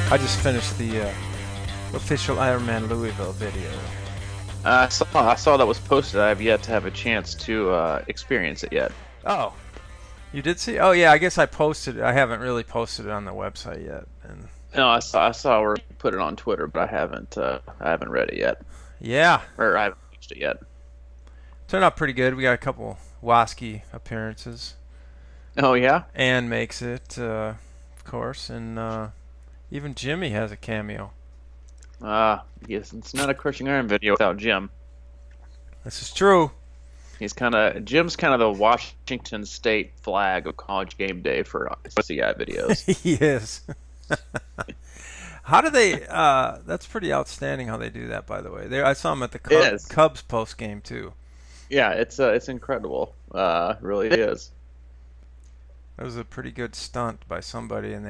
I just finished the official Ironman Louisville video. I saw that was posted. I have yet to have a chance to experience it yet. Oh, you did see? Oh yeah, I guess I posted it. I haven't really posted it on the website yet. And No, I saw where you put it on Twitter, but I haven't read it yet, yeah, or I haven't watched it yet. turned out pretty good. We got a couple Wasky appearances. Oh yeah? Ann makes it, of course, and even Jimmy has a cameo. Yes, it's not a Crushing Iron video without Jim. This is true. Jim's kind of the Washington State flag of College Game Day for CI videos. He is. How do they? That's pretty outstanding how they do that. By the way, I saw him at the It is. Cubs post game too. Yeah, it's incredible. It really is. That was a pretty good stunt by somebody, and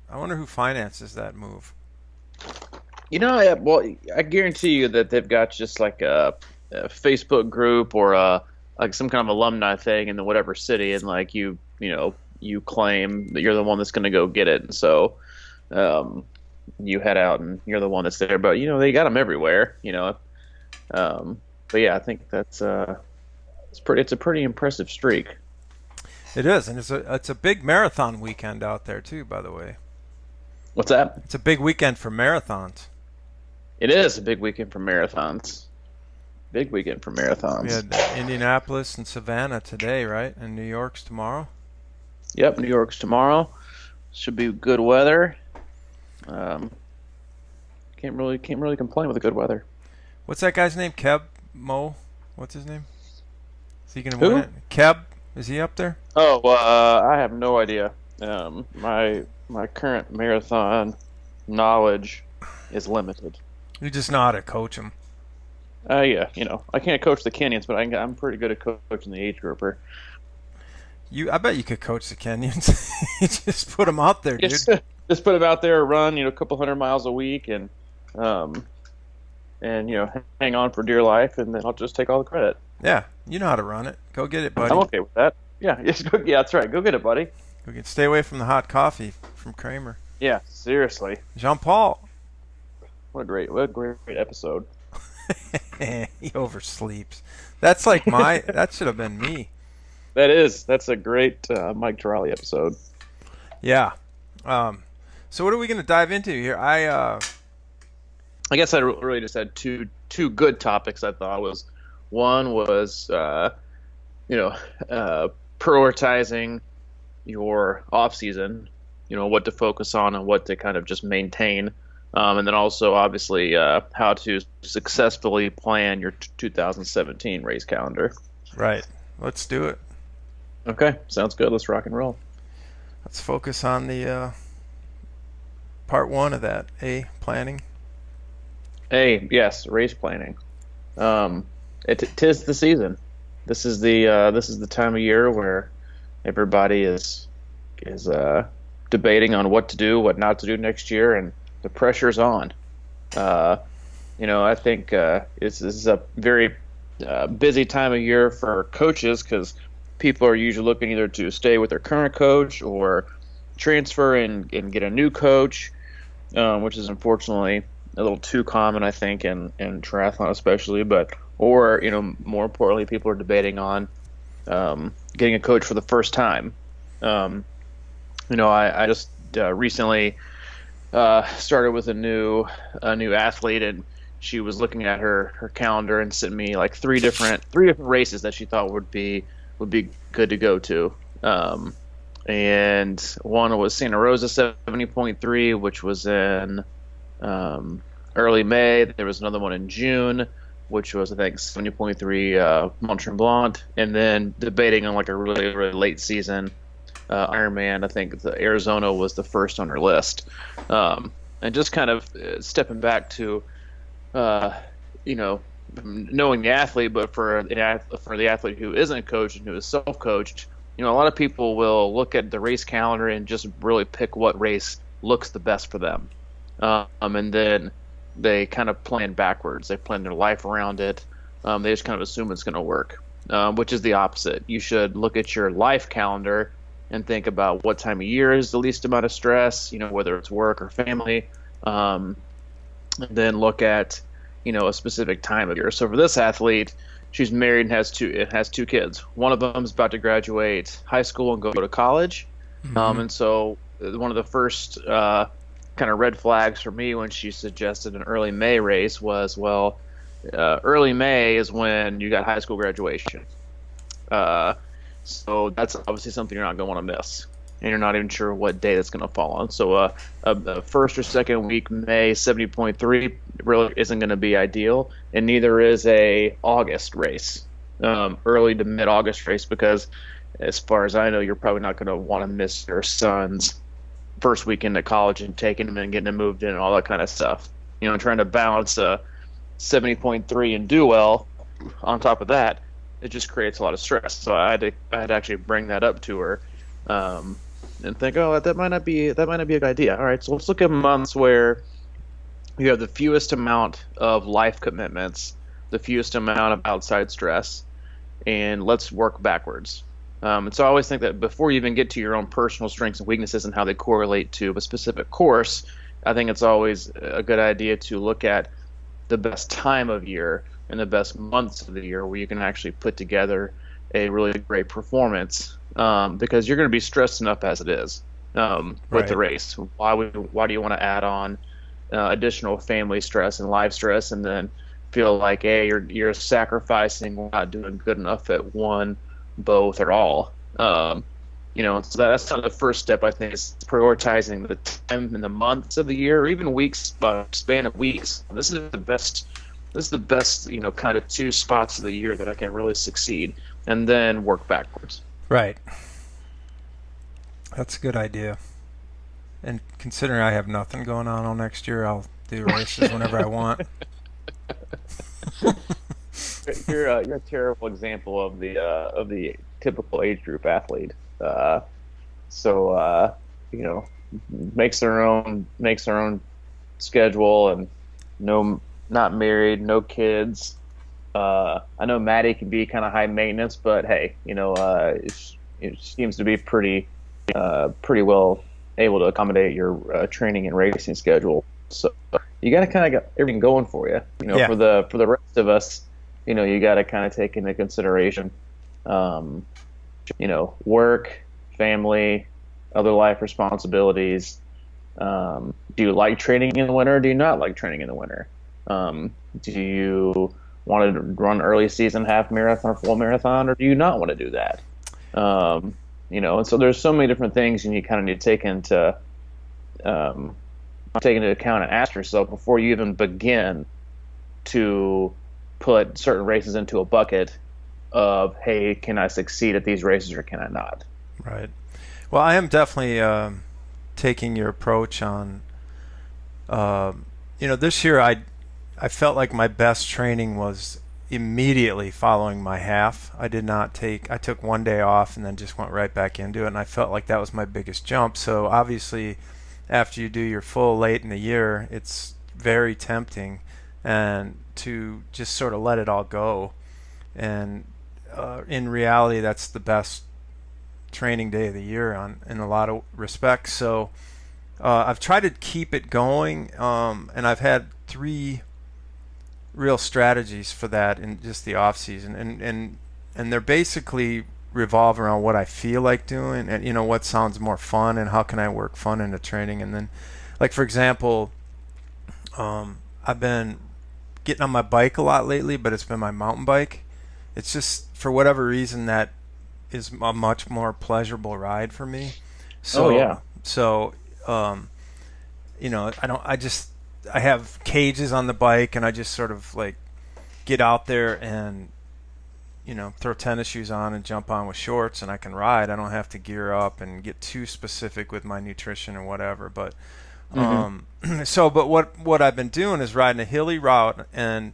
I wonder who finances that move. Well, I guarantee you that they've got just like a Facebook group or like some kind of alumni thing in the whatever city, and like you claim that you're the one that's going to go get it, and so you head out and you're the one that's there. But they got them everywhere. But yeah, I think that's it's a pretty impressive streak. It is, and it's a big marathon weekend out there too. By the way, What's that? it's a big weekend for marathons. It is a big weekend for marathons. Big weekend for We marathons. had Indianapolis and Savannah today, right? And New York's tomorrow. Yep, New York's tomorrow. Should be good weather. Um, can't really complain with the good weather. What's that guy's name? Keb Mo? What's his name? Is he gonna Who? win it? Keb? Is he up there? Oh, I have no idea. My current marathon knowledge is limited. You just know how to coach him. Yeah, I can't coach the Kenyans, but I'm pretty good at coaching the age grouper. I bet you could coach the Kenyans. You just put them out there, dude. Just put them out there, run, a couple 100 miles a week, and hang on for dear life, and then I'll just take all the credit. Yeah, you know how to run it. Go get it, buddy. I'm okay with that. Yeah, yeah, that's right. Go get it, buddy. Stay away from the hot coffee from Kramer. Yeah, seriously. Jean-Paul. What a great episode. He oversleeps. That's like that should have been me. That's a great Mike Trolley episode. Yeah. So what are we going to dive into here? I guess I really just had two good topics. I thought one was prioritizing your off season, what to focus on and what to kind of just maintain, and then also obviously how to successfully plan your 2017 race calendar. Right. Let's do it. Okay, sounds good. Let's rock and roll. Let's focus on the part one of that. Planning. Yes, race planning. Tis the season. This is the time of year where everybody is debating on what to do, what not to do next year, and the pressure's on. I think this is a very busy time of year for coaches because people are usually looking either to stay with their current coach or transfer and get a new coach, which is unfortunately a little too common, I think, in triathlon especially. Or more importantly, people are debating on getting a coach for the first time. I just recently started with a new athlete, and she was looking at her calendar and sent me like three different races that she thought would be good to go to. And one was Santa Rosa 70.3, which was in early May. There was another one in June, which was I think 70.3 Mont Tremblant, and then debating on like a really really late season Ironman. I think the Arizona was the first on her list, and just kind of stepping back to knowing the athlete, but for the athlete who isn't coached and who is self-coached, a lot of people will look at the race calendar and just really pick what race looks the best for them, and then they kind of plan backwards. They plan their life around it. They just kind of assume it's going to work, which is the opposite. You should look at your life calendar and think about what time of year is the least amount of stress, whether it's work or family. Um, and then look at, a specific time of year. So for this athlete, she's married and has two kids. One of them is about to graduate high school and go to college. Hmm. And so one of the first kind of red flags for me when she suggested an early May race was, well, early May is when you got high school graduation. Uh, so that's obviously something you're not going to want to miss. And you're not even sure what day that's going to fall on. So a first or second week May 70.3 really isn't going to be ideal, and neither is a August race, early to mid August race, because as far as I know, you're probably not going to want to miss your son's first weekend at college and taking him and getting him moved in and all that kind of stuff. Trying to balance a 70.3 and do well on top of that, it just creates a lot of stress. So I had to actually bring that up to her, and think, oh, that might not be a good idea. All right, so let's look at months where you have the fewest amount of life commitments, the fewest amount of outside stress, and let's work backwards. And so I always think that before you even get to your own personal strengths and weaknesses and how they correlate to a specific course, I think it's always a good idea to look at the best time of year and the best months of the year where you can actually put together a really great performance, because you're going to be stressed enough as it is, with the Right. race. Why do you want to add on additional family stress and life stress, and then feel like, hey, you're sacrificing, not doing good enough at one, both, or all. So that's kind of the first step, I think, is prioritizing the time and the months of the year, or even weeks, span of weeks. This is the best, kind of two spots of the year that I can really succeed, and then work backwards. Right. That's a good idea. And considering I have nothing going on all next year, I'll do races whenever I want. You're a terrible example of the typical age group athlete. So you know, makes their own schedule, and no, not married, no kids. I know Maddie can be kind of high maintenance, but hey, it seems to be pretty well able to accommodate your training and racing schedule. So you got to kind of got everything going for you. Yeah. For the rest of us, you got to kind of take into consideration, um, work, family, other life responsibilities. Do you like training in the winter? Or do you not like training in the winter? Do you want to run early season half marathon or full marathon, or do you not want to do that? And so there's so many different things, and you kind of need to um, take into account and ask yourself before you even begin to put certain races into a bucket of, hey, can I succeed at these races or can I not? Right. Well, I am definitely taking your approach on. This year I felt like my best training was immediately following my half. I took one day off and then just went right back into it, and I felt like that was my biggest jump. So obviously, after you do your full late in the year, it's very tempting and to just sort of let it all go. And in reality, that's the best training day of the year in a lot of respects. So I've tried to keep it going, and I've had three real strategies for that in just the off season, and they're basically revolve around what I feel like doing, and what sounds more fun, and how can I work fun into training. And then, like, for example, I've been getting on my bike a lot lately, but it's been my mountain bike. It's just, for whatever reason, that is a much more pleasurable ride for me. Oh So yeah. so um, I have cages on the bike, and I just sort of like get out there and throw tennis shoes on and jump on with shorts, and I can ride. I don't have to gear up and get too specific with my nutrition or whatever. But Hmm. but what I've been doing is riding a hilly route, and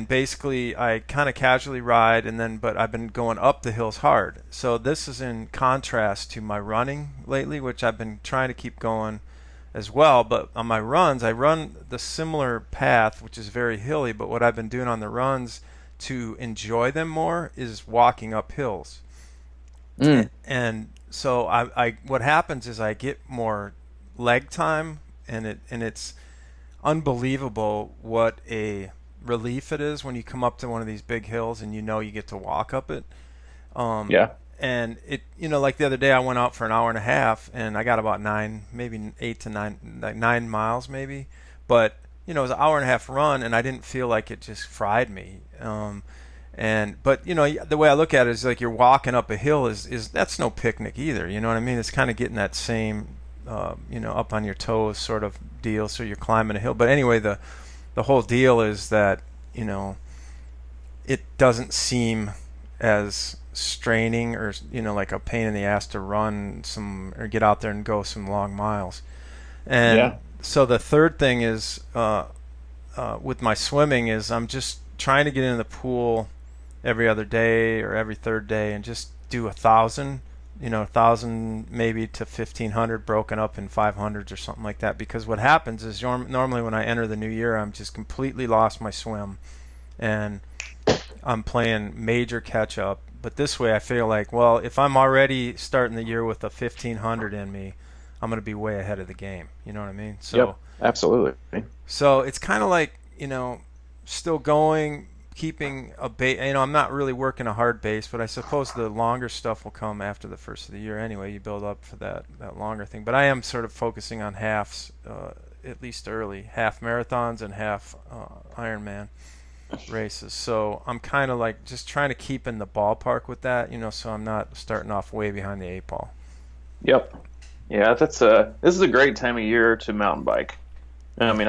basically I kind of casually ride, but I've been going up the hills hard. So this is in contrast to my running lately, which I've been trying to keep going as well. But on my runs, I run the similar path, which is very hilly. But what I've been doing on the runs to enjoy them more is walking up hills. Mm. And so I what happens is I get more leg time, and it's unbelievable what a relief it is when you come up to one of these big hills and you know you get to walk up it. Um, Yeah. and it, like the other day I went out for an hour and a half and I got about 9, maybe 8 to 9, like 9 miles maybe. But, it was an hour and a half run and I didn't feel like it just fried me. But the way I look at it is like you're walking up a hill is that's no picnic either. You know what I mean? It's kind of getting that same, up on your toes sort of deal. So you're climbing a hill. But anyway, the whole deal is that, it doesn't seem as straining or like a pain in the ass to run some or get out there and go some long miles. And Yeah. so the third thing is with my swimming is I'm just trying to get in the pool every other day or every third day and just do 1,000, 1,000 maybe to 1,500 broken up in 500s or something like that. Because what happens is normally when I enter the new year, I'm just completely lost my swim and I'm playing major catch up. But this way I feel like, well, if I'm already starting the year with a 1,500 in me, I'm going to be way ahead of the game. You know what I mean? Yep. Absolutely. So it's kind of like, still going, keeping a base. I'm not really working a hard base, but I suppose the longer stuff will come after the first of the year anyway. You build up for that longer thing. But I am sort of focusing on halves, at least early, half marathons and half Ironman races. So I'm kind of like just trying to keep in the ballpark with that, so I'm not starting off way behind the 8 ball. Yep. Yeah, this is a great time of year to mountain bike. I mean,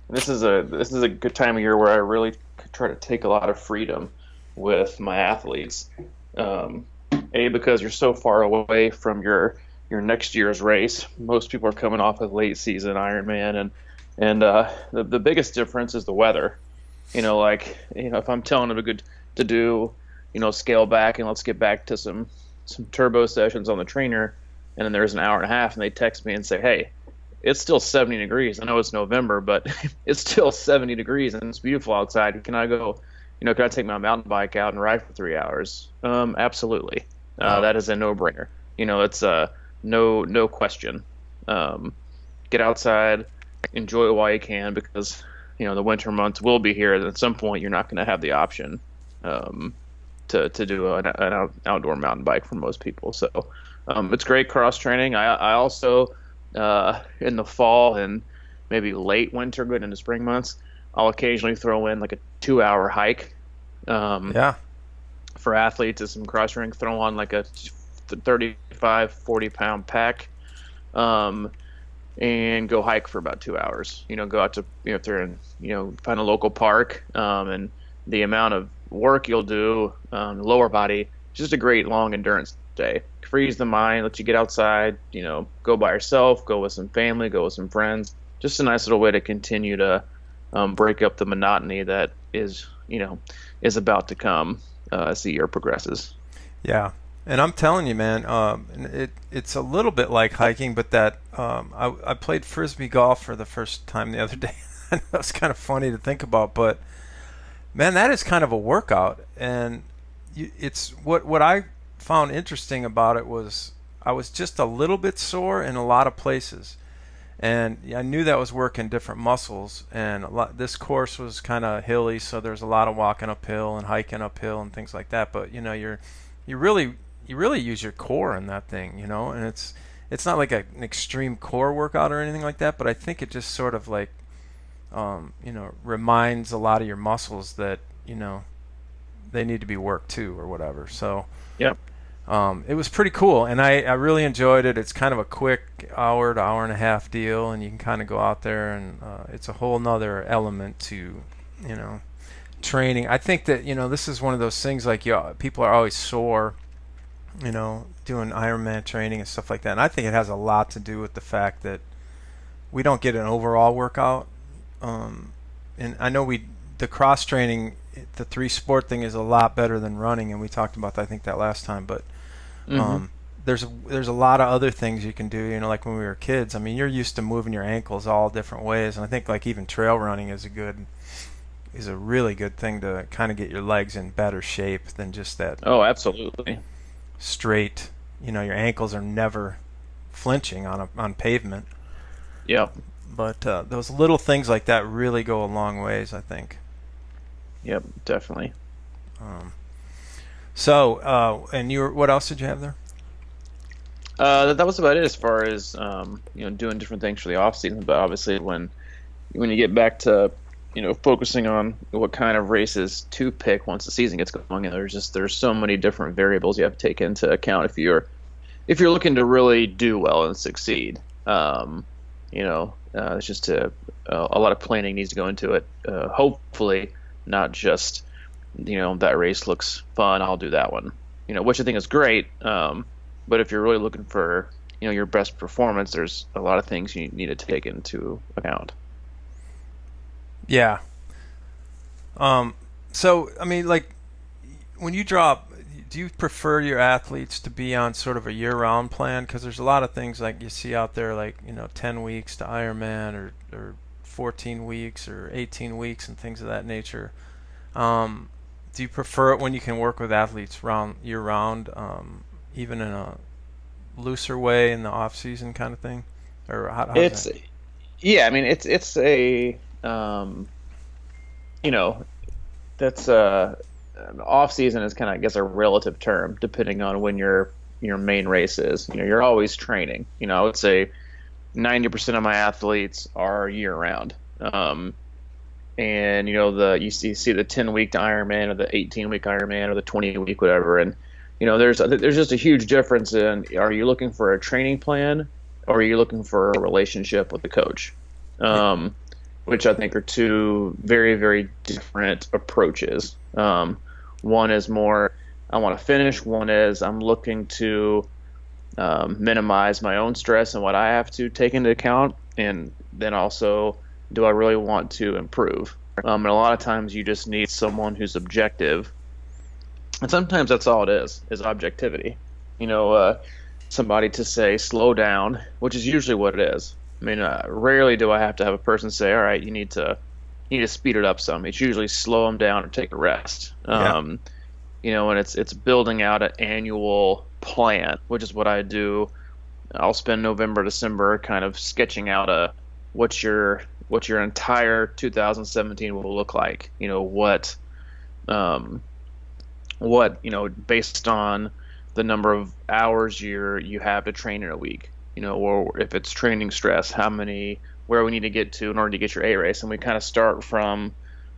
this is a good time of year where I really try to take a lot of freedom with my athletes. Um, because you're so far away from your next year's race. Most people are coming off a late season Ironman, and the biggest difference is the weather. If I'm telling them to do, scale back and let's get back to some turbo sessions on the trainer, and then there's an hour and a half, and they text me and say, hey, it's still 70 degrees. I know it's November, but it's still 70 degrees and it's beautiful outside. Can I go, can I take my mountain bike out and ride for 3 hours? Absolutely. Wow. That is a no-brainer. It's no question. Get outside, enjoy it while you can, because, the winter months will be here. And at some point, you're not going to have the option to do an outdoor mountain bike for most people. So it's great cross training. I also in the fall and maybe late winter, good into spring months, I'll occasionally throw in like a 2-hour hike. Yeah. For athletes, as some cross training, throw on like a 35, 40-pound pack, and go hike for about 2 hours. Go out to, if they're in, find a local park, and the amount of work you'll do, lower body, just a great long endurance day. Frees the mind, lets you get outside, go by yourself, go with some family, go with some friends. Just a nice little way to continue to break up the monotony that is about to come as the year progresses. Yeah. And I'm telling you, man, it's a little bit like hiking, but that I played Frisbee golf for the first time the other day. That was kind of funny to think about, but man, that is kind of a workout. And it's what I found interesting about it was I was just a little bit sore in a lot of places, and I knew that was working different muscles. And this course was kind of hilly, so there's a lot of walking uphill and hiking uphill and things like that. But you really use your core in that thing, and it's not like an extreme core workout or anything like that. But I think it just sort of like reminds a lot of your muscles that they need to be worked too or whatever. So Yep. it was pretty cool, and I really enjoyed it. It's kind of a quick hour to hour and a half deal, and you can kind of go out there, and it's a whole nother element to, training. I think that, this is one of those things like people are always sore, doing Ironman training and stuff like that. And I think it has a lot to do with the fact that we don't get an overall workout. And I know the cross training, the 3-sport thing is a lot better than running, and we talked about that, I think that last time. But there's a lot of other things you can do. Like when we were kids. I mean, you're used to moving your ankles all different ways, and I think like even trail running is a really good thing to kind of get your legs in better shape than just that. Oh, absolutely. Straight, your ankles are never flinching on pavement. Yeah. But those little things like that really go a long ways, I think. Yep, definitely. And what else did you have there? That was about it as far as doing different things for the off season. But obviously, when you get back to focusing on what kind of races to pick once the season gets going, and there's so many different variables you have to take into account if you're looking to really do well and succeed. It's just a lot of planning needs to go into it. Hopefully, not just that race looks fun, I'll do that one. Which I think is great. But if you're really looking for your best performance, there's a lot of things you need to take into account. Yeah. So I mean, like, when you drop, do you prefer your athletes to be on sort of a year-round plan? Because there's a lot of things like you see out there, like 10 weeks to Ironman, or 14 weeks or 18 weeks and things of that nature. Do you prefer it when you can work with athletes year-round, even in a looser way in the off-season kind of thing? Or how does that? Yeah, I mean it's a that's off season is kind of, I guess, a relative term depending on when your main race is. You're always training. I would say 90% of my athletes are year round. And you see the 10-week Ironman or the 18-week Ironman or the 20-week whatever, and there's just a huge difference in, are you looking for a training plan or are you looking for a relationship with the coach? Which I think are two very, very different approaches. One is more, I want to finish. One is, I'm looking to minimize my own stress and what I have to take into account. And then also, do I really want to improve? And a lot of times you just need someone who's objective. And sometimes that's all it is objectivity. Somebody to say, slow down, which is usually what it is. I mean, rarely do I have to have a person say, all right, you need to speed it up some. It's usually slow them down or take a rest. Yeah. And it's building out an annual plan, which is what I do. I'll spend November, December kind of sketching out what your entire 2017 will look like. Based on the number of hours you have to train in a week. Or if it's training stress, where we need to get to in order to get your A race. And we kind of start from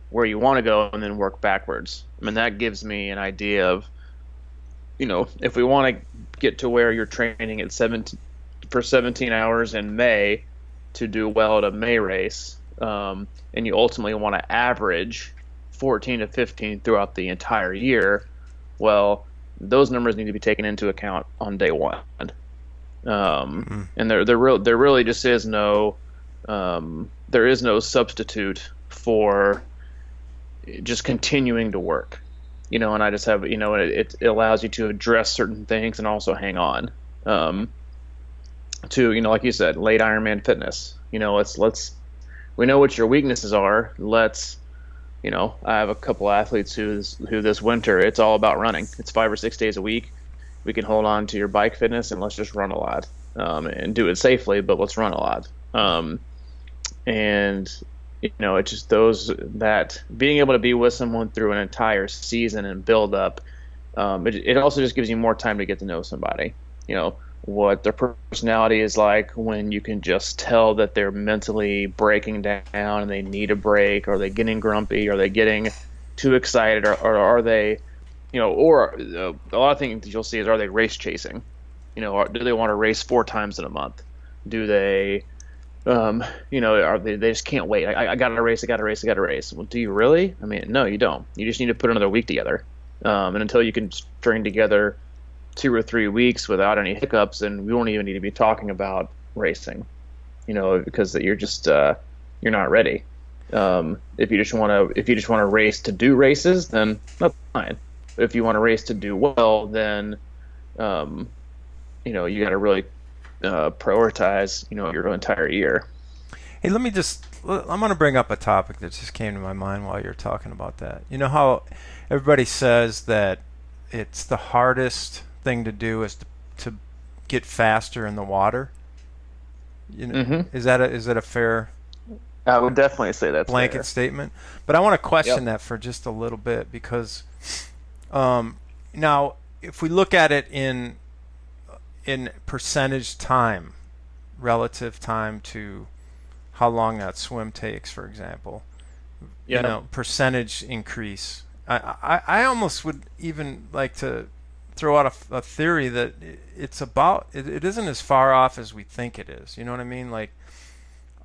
where you want to go and then work backwards. I mean, that gives me an idea of, if we want to get to where you're training at 17 hours in May to do well at a May race, and you ultimately want to average 14 to 15 throughout the entire year, well, those numbers need to be taken into account on day one. And there really just is no substitute for just continuing to work, and I just have, it allows you to address certain things and also hang on, to, like you said, late Ironman fitness, we know what your weaknesses are. I have a couple athletes who this winter, it's all about running. It's 5 or 6 days a week. We can hold on to your bike fitness and let's just run a lot, and do it safely, but let's run a lot. And it's just that being able to be with someone through an entire season and build up, it also just gives you more time to get to know somebody, what their personality is like, when you can just tell that they're mentally breaking down and they need a break. Are they getting grumpy? Are they getting too excited? Or are they, or a lot of things you'll see is, are they race chasing? Do they want to race 4 times in a month? Do they, are they just can't wait? I got to race. Well, do you really? I mean, no, you don't. You just need to put another week together. And until you can string together 2 or 3 weeks without any hiccups, and we won't even need to be talking about racing, because you're just you're not ready. If you just want to race to do races, then that's fine. But if you want to race to do well, then you got to really prioritize your entire year. Hey, I'm going to bring up a topic that just came to my mind while you're talking about that. You know how everybody says that it's the hardest thing to do is to get faster in the water. You know, Mm-hmm. is that a fair I would definitely say that's blanket fair. statement? But I want to question Yep. that for just a little bit because now if we look at it in percentage time, relative time to how long that swim takes, for example, Yep. percentage increase. I almost would even like to throw out a theory that it isn't as far off as we think it is. You know what I mean? Like,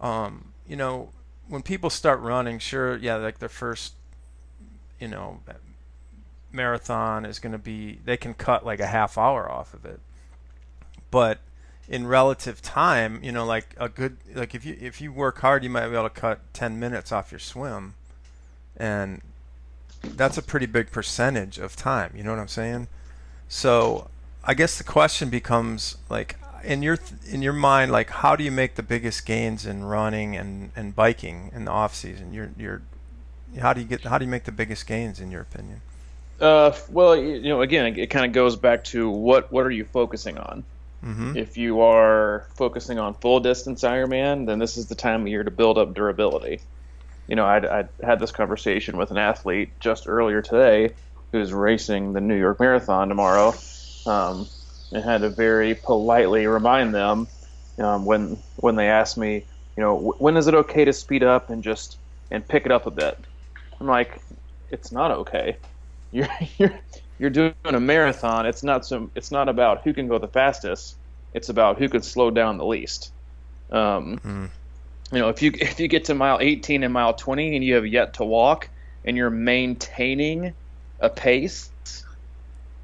you know, when people start running, sure, yeah, like their first, you know, marathon is going to be, they can cut like a half hour off of it. But in relative time, you know, like if you work hard, you might be able to cut 10 minutes off your swim, and that's a pretty big percentage of time. You know what I'm saying? So I guess the question becomes like in your mind, like how do you make the biggest gains in running and biking in the off season? How do you make the biggest gains in your opinion? Well, again, it kind of goes back to what are you focusing on? Mm-hmm. If you are focusing on full distance Ironman, then this is the time of year to build up durability. I had this conversation with an athlete just earlier today who's racing the New York Marathon tomorrow, and had to very politely remind them when they asked me, when is it okay to speed up and pick it up a bit? I'm like, it's not okay. You're you're you're doing a marathon. It's not about who can go the fastest. It's about who can slow down the least. Mm. If you get to mile 18 and mile 20 and you have yet to walk and you're maintaining a pace,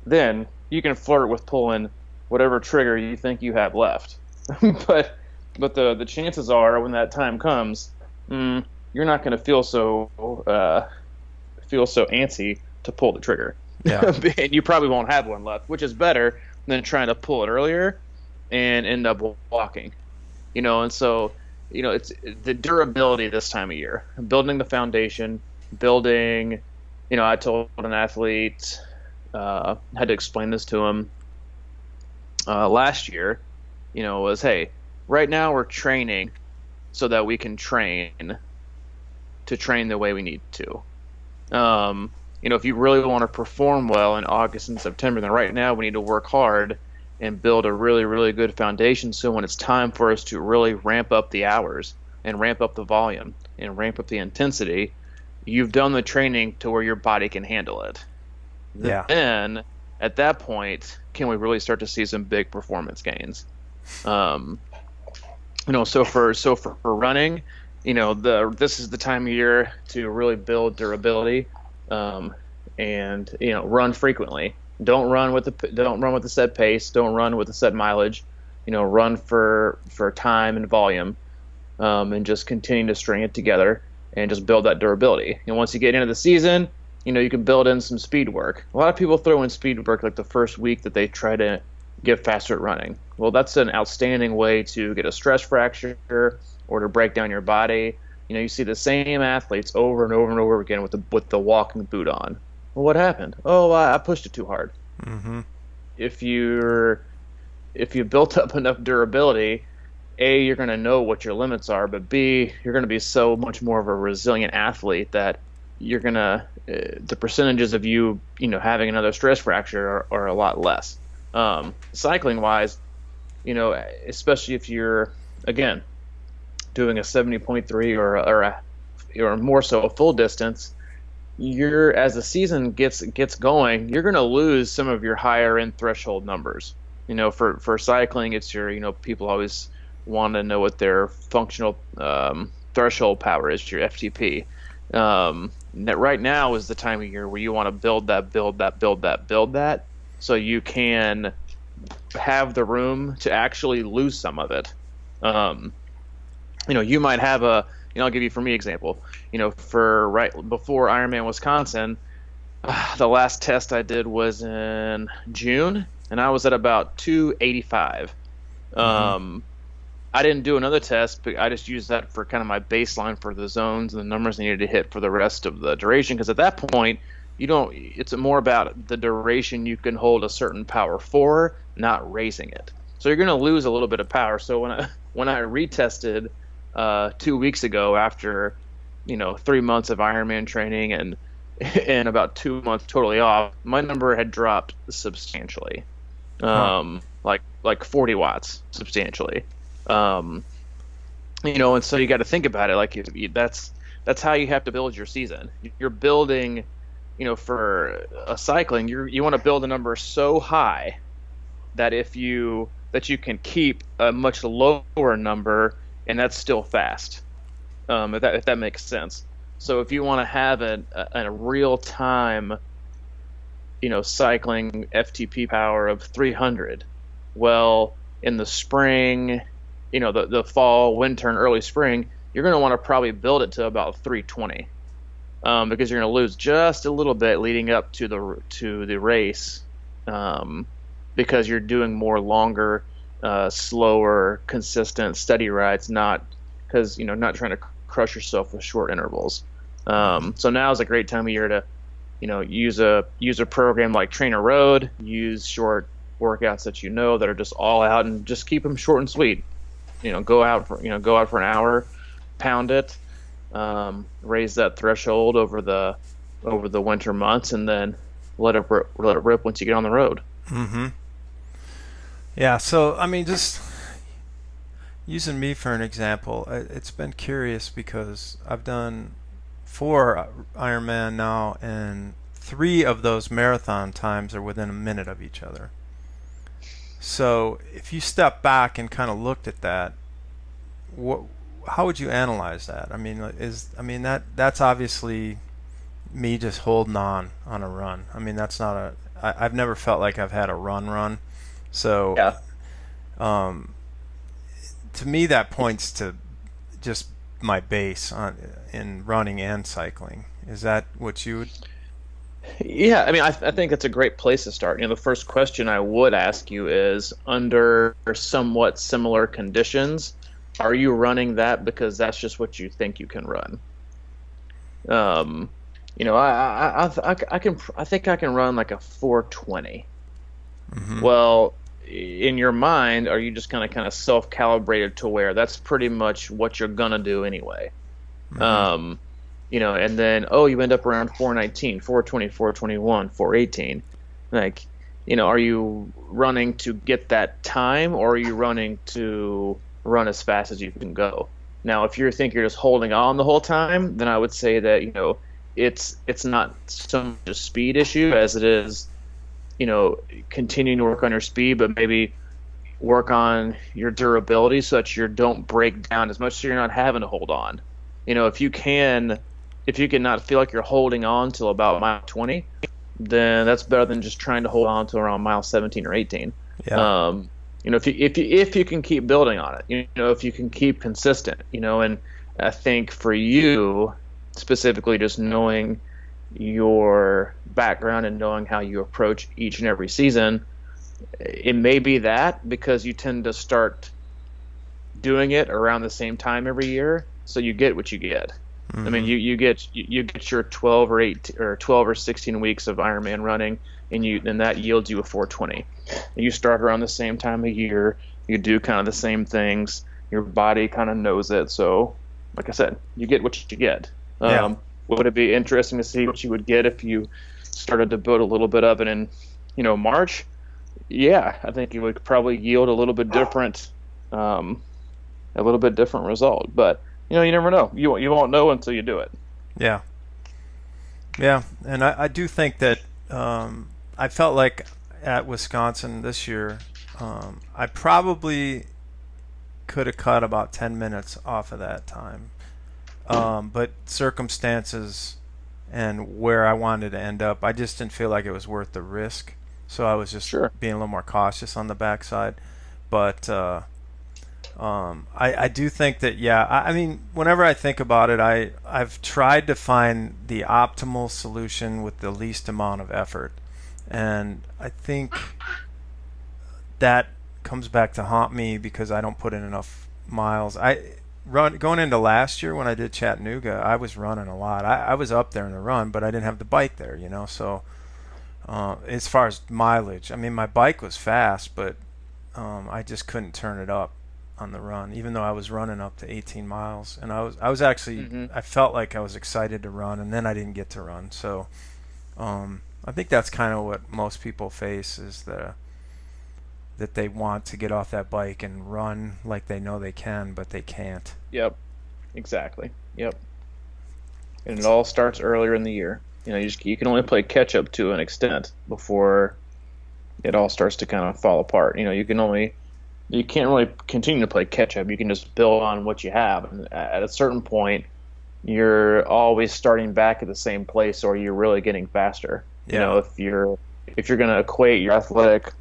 then you can flirt with pulling whatever trigger you think you have left. but the chances are when that time comes, you're not going to feel so antsy to pull the trigger. Yeah. And you probably won't have one left, which is better than trying to pull it earlier and end up walking. And so it's the durability this time of year, building the foundation, building. I told an athlete, had to explain this to him last year. Was, hey, right now we're training so that we can train the way we need to. If you really want to perform well in August and September, then right now we need to work hard and build a really, really good foundation. So when it's time for us to really ramp up the hours and ramp up the volume and ramp up the intensity, you've done the training to where your body can handle it. Yeah. Then at that point, can we really start to see some big performance gains? So for running, this is the time of year to really build durability, and run frequently. Don't run with the set pace. Don't run with the set mileage. Run for time and volume, and just continue to string it together and just build that durability. And once you get into the season, you can build in some speed work. A lot of people throw in speed work like the first week that they try to get faster at running. Well, that's an outstanding way to get a stress fracture or to break down your body. You see the same athletes over and over and over again with the walking boot on. Well, what happened? Oh, I pushed it too hard. Mm-hmm. If you built up enough durability, A, you're going to know what your limits are, but B, you're going to be so much more of a resilient athlete that you're going to the percentages of you having another stress fracture are a lot less. Cycling wise, especially if you're again doing a 70.3 or more so a full distance, as the season gets going, you're going to lose some of your higher end threshold numbers. For cycling, it's your people always want to know what their functional threshold power is, your FTP. That right now is the time of year where you want to build that, so you can have the room to actually lose some of it. You might have I'll give you for me example. For right before Ironman Wisconsin, the last test I did was in June, and I was at about 285. Mm-hmm. I didn't do another test, but I just used that for kind of my baseline for the zones and the numbers I needed to hit for the rest of the duration. Because at that point, you don't. It's more about the duration you can hold a certain power for, not raising it. So you're going to lose a little bit of power. So when I retested 2 weeks ago after 3 months of Ironman training and about 2 months totally off, my number had dropped substantially, Huh. like 40 watts substantially. Um, and so you got to think about it like that's how you have to build your season. You're building, for a cycling, you want to build a number so high that you can keep a much lower number and that's still fast. If that makes sense. So if you want to have a real time, cycling FTP power of 300, well, in the spring, the fall, winter, and early spring, you're going to want to probably build it to about 320, because you're going to lose just a little bit leading up to the race, because you're doing more longer, slower, consistent, steady rides, not because not trying to crush yourself with short intervals. So now is a great time of year to use a program like Trainer Road, use short workouts that are just all out and just keep them short and sweet. Go out for an hour, pound it, raise that threshold over the winter months, and then let it rip once you get on the road. Mm-hmm. Yeah. So I mean, just using me for an example, it's been curious because I've done 4 Ironman now, and 3 of those marathon times are within a minute of each other. So if you step back and kind of looked at that, what, how would you analyze that? I mean, that's obviously me just holding on a run. I mean, that's not a. I've never felt like I've had a run. So, Yeah. um, to me, that points to just my base in running and cycling. Is that what you would? Yeah, I mean, I think that's a great place to start. The first question I would ask you is, under somewhat similar conditions, are you running that because that's just what you think you can run? Um, I think I can run like a 420. Mm-hmm. Well, in your mind, are you just kind of self-calibrated to where that's pretty much what you're gonna do anyway? Mm-hmm. Um, and then, oh, you end up around 419, 420, 421, 418. Like, are you running to get that time, or are you running to run as fast as you can go? Now, if you think you're just holding on the whole time, then I would say that, it's not so much a speed issue as it is, continuing to work on your speed, but maybe work on your durability so that you don't break down as much, so you're not having to hold on. If you can not feel like you're holding on till about mile 20, then that's better than just trying to hold on to around mile 17 or 18. Yeah. If you can keep building on it, if you can keep consistent, and I think for you specifically, just knowing your background and knowing how you approach each and every season, it may be that because you tend to start doing it around the same time every year, so you get what you get. I mean, Mm-hmm. you get your 12 or 8 or 12 or 16 weeks of Ironman running, and that yields you a 420. And you start around the same time of year. You do kind of the same things. Your body kind of knows it. So, like I said, you get what you get. Yeah. Would it be interesting to see what you would get if you started to build a little bit of it in, March? Yeah, I think it would probably yield a little bit different result. But you never know. You won't know until you do it. Yeah. Yeah. And I do think that I felt like at Wisconsin this year, I probably could have cut about 10 minutes off of that time. But circumstances and where I wanted to end up, I just didn't feel like it was worth the risk. So I was just Sure. being a little more cautious on the backside. But I do think that, yeah, I mean, whenever I think about it, I've tried to find the optimal solution with the least amount of effort. And I think that comes back to haunt me because I don't put in enough miles. going into last year when I did Chattanooga, I was running a lot. I was up there in the run, but I didn't have the bike there, so as far as mileage, I mean, my bike was fast, but I just couldn't turn it up on the run, even though I was running up to 18 miles. And I was actually, I felt like I was excited to run, and then I didn't get to run. So I think that's kind of what most people face, is that they want to get off that bike and run like they know they can, but they can't. Yep, exactly. Yep. And it all starts earlier in the year. You can only play catch up to an extent before it all starts to kind of fall apart. You can't really continue to play catch up. You can just build on what you have. And at a certain point, you're always starting back at the same place, or you're really getting faster. Yeah. If you're going to equate your athletic,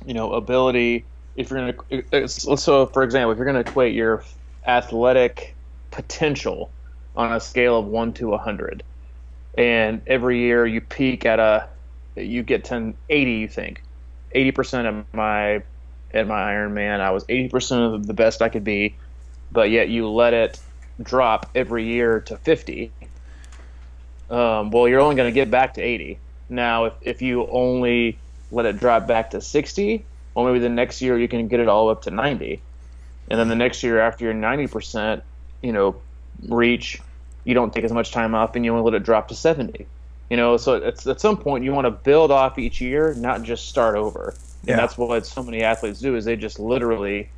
ability, so for example, if you're going to equate your athletic potential on a scale of 1 to 100, and every year you peak you get to 80, you think 80% at my Ironman, I was 80% of the best I could be, but yet you let it drop every year to 50. Well, you're only going to get back to 80. Now, if you only let it drop back to 60, well, maybe the next year you can get it all up to 90, and then the next year after your 90%, reach, you don't take as much time off, and you only let it drop to 70. So it's, at some point you want to build off each year, not just start over. Yeah. And that's what so many athletes do, is they just literally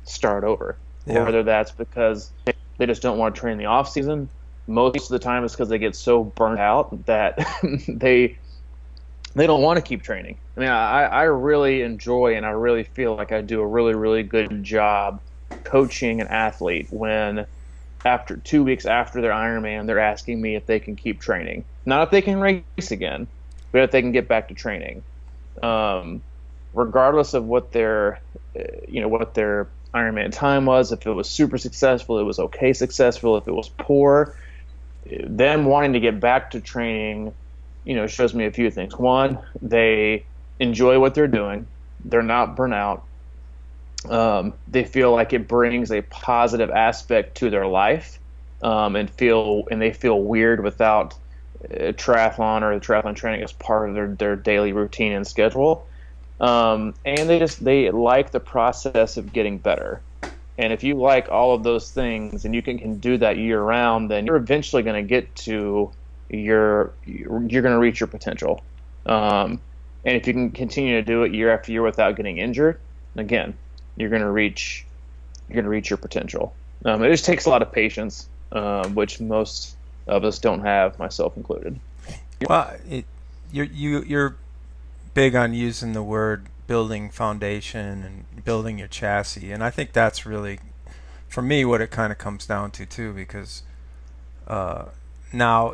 start over. Yeah. Whether that's because they just don't want to train in the off season. Most of the time it's because they get so burnt out that they don't want to keep training. I mean, I really enjoy, and I really feel like I do a really, really good job coaching an athlete when after 2 weeks after their Ironman, they're asking me if they can keep training. Not if they can race again, but if they can get back to training. Regardless of what their Ironman time was, if it was super successful, it was okay successful, if it was poor, them wanting to get back to training, shows me a few things. One, they enjoy what they're doing. They're not burnt out. They feel like it brings a positive aspect to their life, and they feel weird without triathlon or the triathlon training as part of their daily routine and schedule. And they like the process of getting better. And if you like all of those things and you can do that year round, then you're eventually going to get to you're going to reach your potential. And if you can continue to do it year after year without getting injured, again, you're going to reach your potential. It just takes a lot of patience, which most of us don't have, myself included. Well, you're big on using the word building foundation and building your chassis, and I think that's really, for me, what it kind of comes down to too, because now,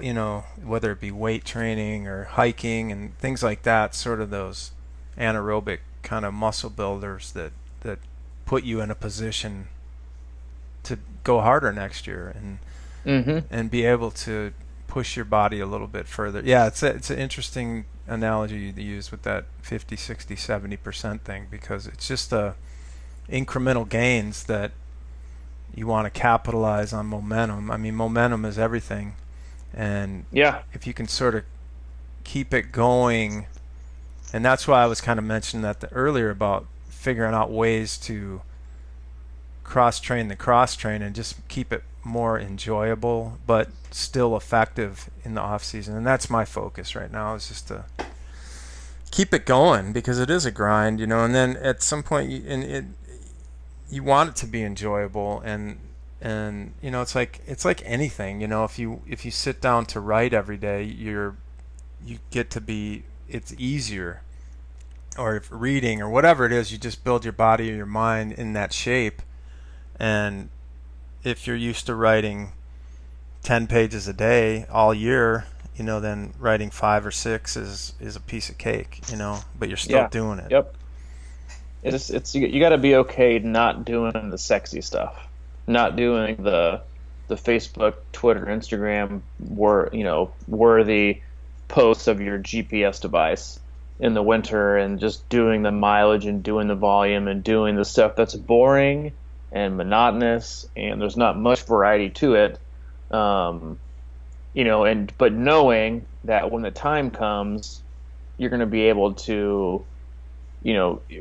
whether it be weight training or hiking and things like that, sort of those anaerobic kind of muscle builders that put you in a position to go harder next year and be able to push your body a little bit further. Yeah, it's an interesting analogy you use with that 50, 60, 70% thing, because it's just incremental gains that you want to capitalize on momentum. I mean, momentum is everything. And if you can sort of keep it going, and that's why I was kind of mentioning that earlier about figuring out ways to cross-train the cross-train and just keep it more enjoyable but still effective in the off-season. And that's my focus right now, is just to keep it going, because it is a grind, and then at some point you want it to be enjoyable, and it's like anything, if you sit down to write every day, you get to be, it's easier. Or if reading or whatever it is, you just build your body or your mind in that shape. And if you're used to writing 10 pages a day all year, then writing 5 or 6 is a piece of cake, but you're still doing it. Yep. It's you got to be okay not doing the sexy stuff, not doing the Facebook, Twitter, Instagram, worthy posts of your GPS device in the winter, and just doing the mileage and doing the volume and doing the stuff that's boring and monotonous, and there's not much variety to it. Um, but knowing that when the time comes, you're going to be able to,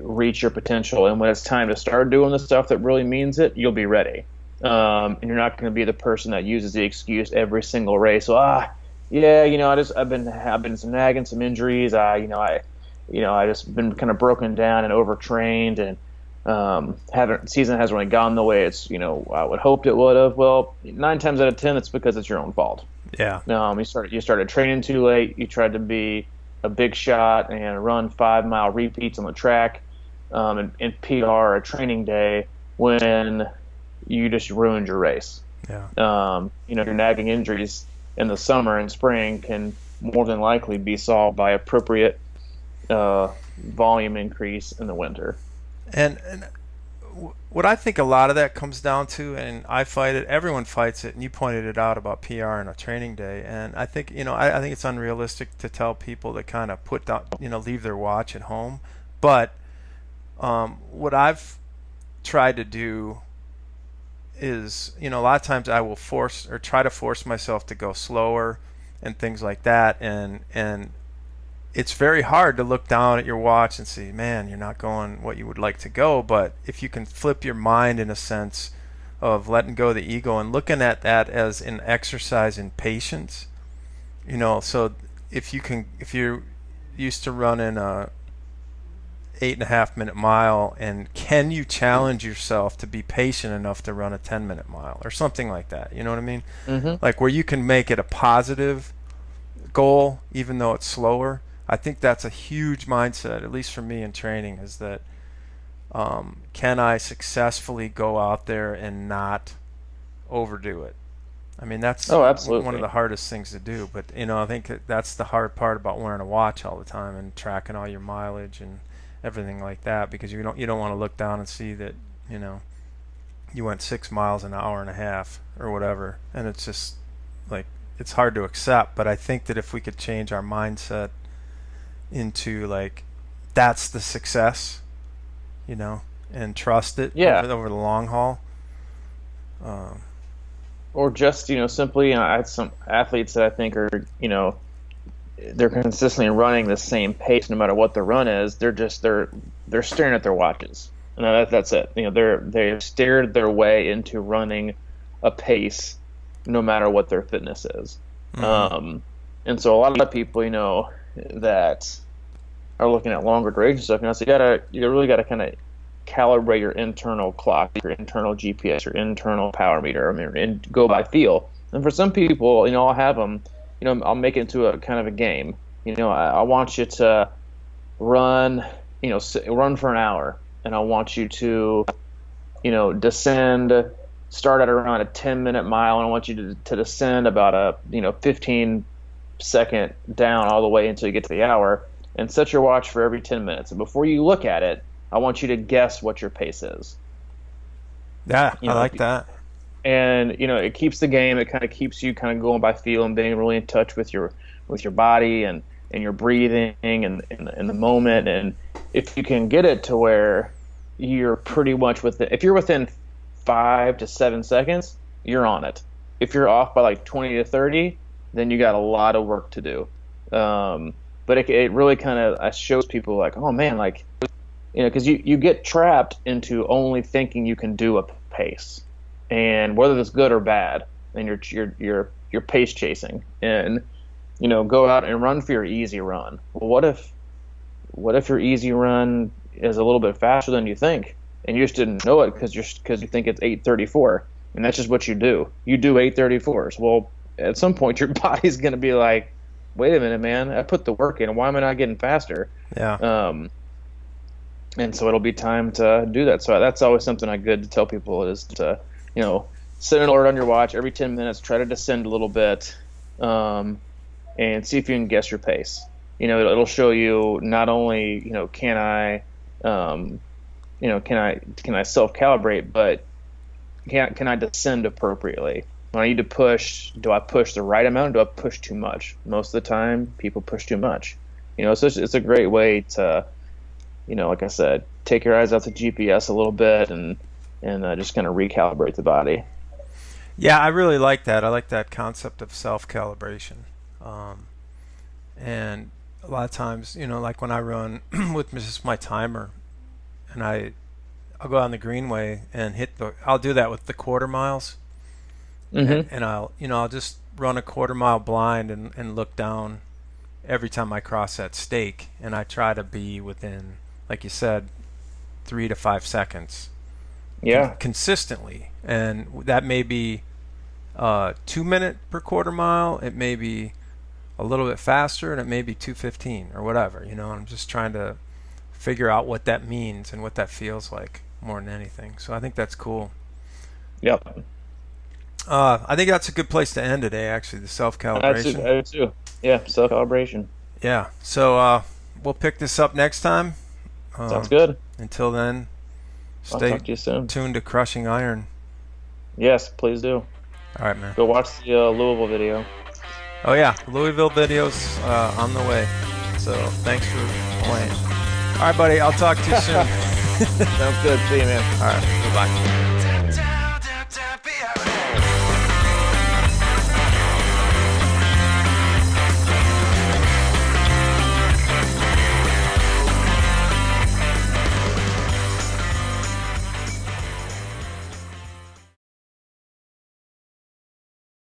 reach your potential. And when it's time to start doing the stuff that really means it, you'll be ready. And you're not going to be the person that uses the excuse every single race. So, yeah, I've been nagging some injuries. I just been kind of broken down and overtrained, and season hasn't really gone the way I would hoped it would have. Well, 9 times out of 10, it's because it's your own fault. Yeah. You started training too late. You tried to be a big shot and run 5-mile repeats on the track, and PR a training day when you just ruined your race. Yeah. Your nagging injuries in the summer and spring can more than likely be solved by appropriate volume increase in the winter. And what I think a lot of that comes down to, and I fight it, everyone fights it, and you pointed it out about PR and a training day, and I think, I think it's unrealistic to tell people to kind of put down, leave their watch at home. But what I've tried to do is, a lot of times I will try to force myself to go slower and things like that, and it's very hard to look down at your watch and see, man, you're not going what you would like to go. But if you can flip your mind in a sense of letting go of the ego and looking at that as an exercise in patience, so if you're used to running a 8.5 minute mile, and can you challenge yourself to be patient enough to run a 10-minute mile or something like that? You know what I mean? Mm-hmm. Like where you can make it a positive goal even though it's slower. I think that's a huge mindset, at least for me in training, is that can I successfully go out there and not overdo it? I mean, that's absolutely one of the hardest things to do. But, I think that's the hard part about wearing a watch all the time and tracking all your mileage and everything like that, because you don't want to look down and see that, you went 6 miles an hour and a half or whatever. And it's just like, it's hard to accept. But I think that if we could change our mindset into like that's the success, and trust it over the long haul, or just simply, I had some athletes that I think are they're consistently running the same pace no matter what the run is. They're staring at their watches, and that's it. They've stared their way into running a pace no matter what their fitness is. Mm-hmm. And so a lot of people that are looking at longer duration stuff, so you really gotta kind of calibrate your internal clock, your internal GPS, your internal power meter. I mean, and go by feel. And for some people, I'll have them, I'll make it into a kind of a game. I want you to run, run for an hour, and I want you to, descend, start at around a 10-minute mile, and I want you to descend about a 15-second down all the way until you get to the hour, and set your watch for every 10 minutes. And before you look at it, I want you to guess what your pace is. Yeah, I like that. And it keeps the game. It kind of keeps you kind of going by feel and being really in touch with your body and your breathing and the moment. And if you can get it to where you're pretty much if you're within 5 to 7 seconds, you're on it. If you're off by like 20 to 30, then you got a lot of work to do. But it really kind of shows people like, oh man, like, because you get trapped into only thinking you can do a pace, and whether that's good or bad, and you're pace chasing, and go out and run for your easy run. Well, what if your easy run is a little bit faster than you think, and you just didn't know it because you think it's 8:34, and that's just what you do. You do 8:34s. Well, at some point your body's going to be like, wait a minute, man, I put the work in. Why am I not getting faster? Yeah. And so it'll be time to do that. So that's always something good to tell people is to, set an alert on your watch every 10 minutes, try to descend a little bit, and see if you can guess your pace. It'll show you not only, can I self-calibrate, but can I descend appropriately? When I need to push, do I push the right amount, or do I push too much? Most of the time, people push too much. So it's a great way to, like I said, take your eyes off the GPS a little bit and and just kind of recalibrate the body. Yeah, I really like that. I like that concept of self-calibration. And a lot of times, like when I run with just my timer, and I'll go on the greenway and I'll do that with the quarter miles, and I'll just run a quarter mile blind and look down every time I cross that stake, and I try to be within, like you said, 3 to 5 seconds. Yeah. Consistently, and that may be 2 minute per quarter mile. It may be a little bit faster, and it may be 2:15 or whatever. I'm just trying to figure out what that means and what that feels like more than anything. So I think that's cool. Yep. I think that's a good place to end today. Actually, the self-calibration. I do too. Yeah, self-calibration. Yeah. So we'll pick this up next time. Sounds good. Until then, I'll stay talk to you soon. tuned to Crushing Iron. Yes, please do. All right, man. Go watch the Louisville video. Oh yeah, Louisville videos on the way. So thanks for playing. All right, buddy. I'll talk to you soon. Sounds good. See you, man. All right. Goodbye.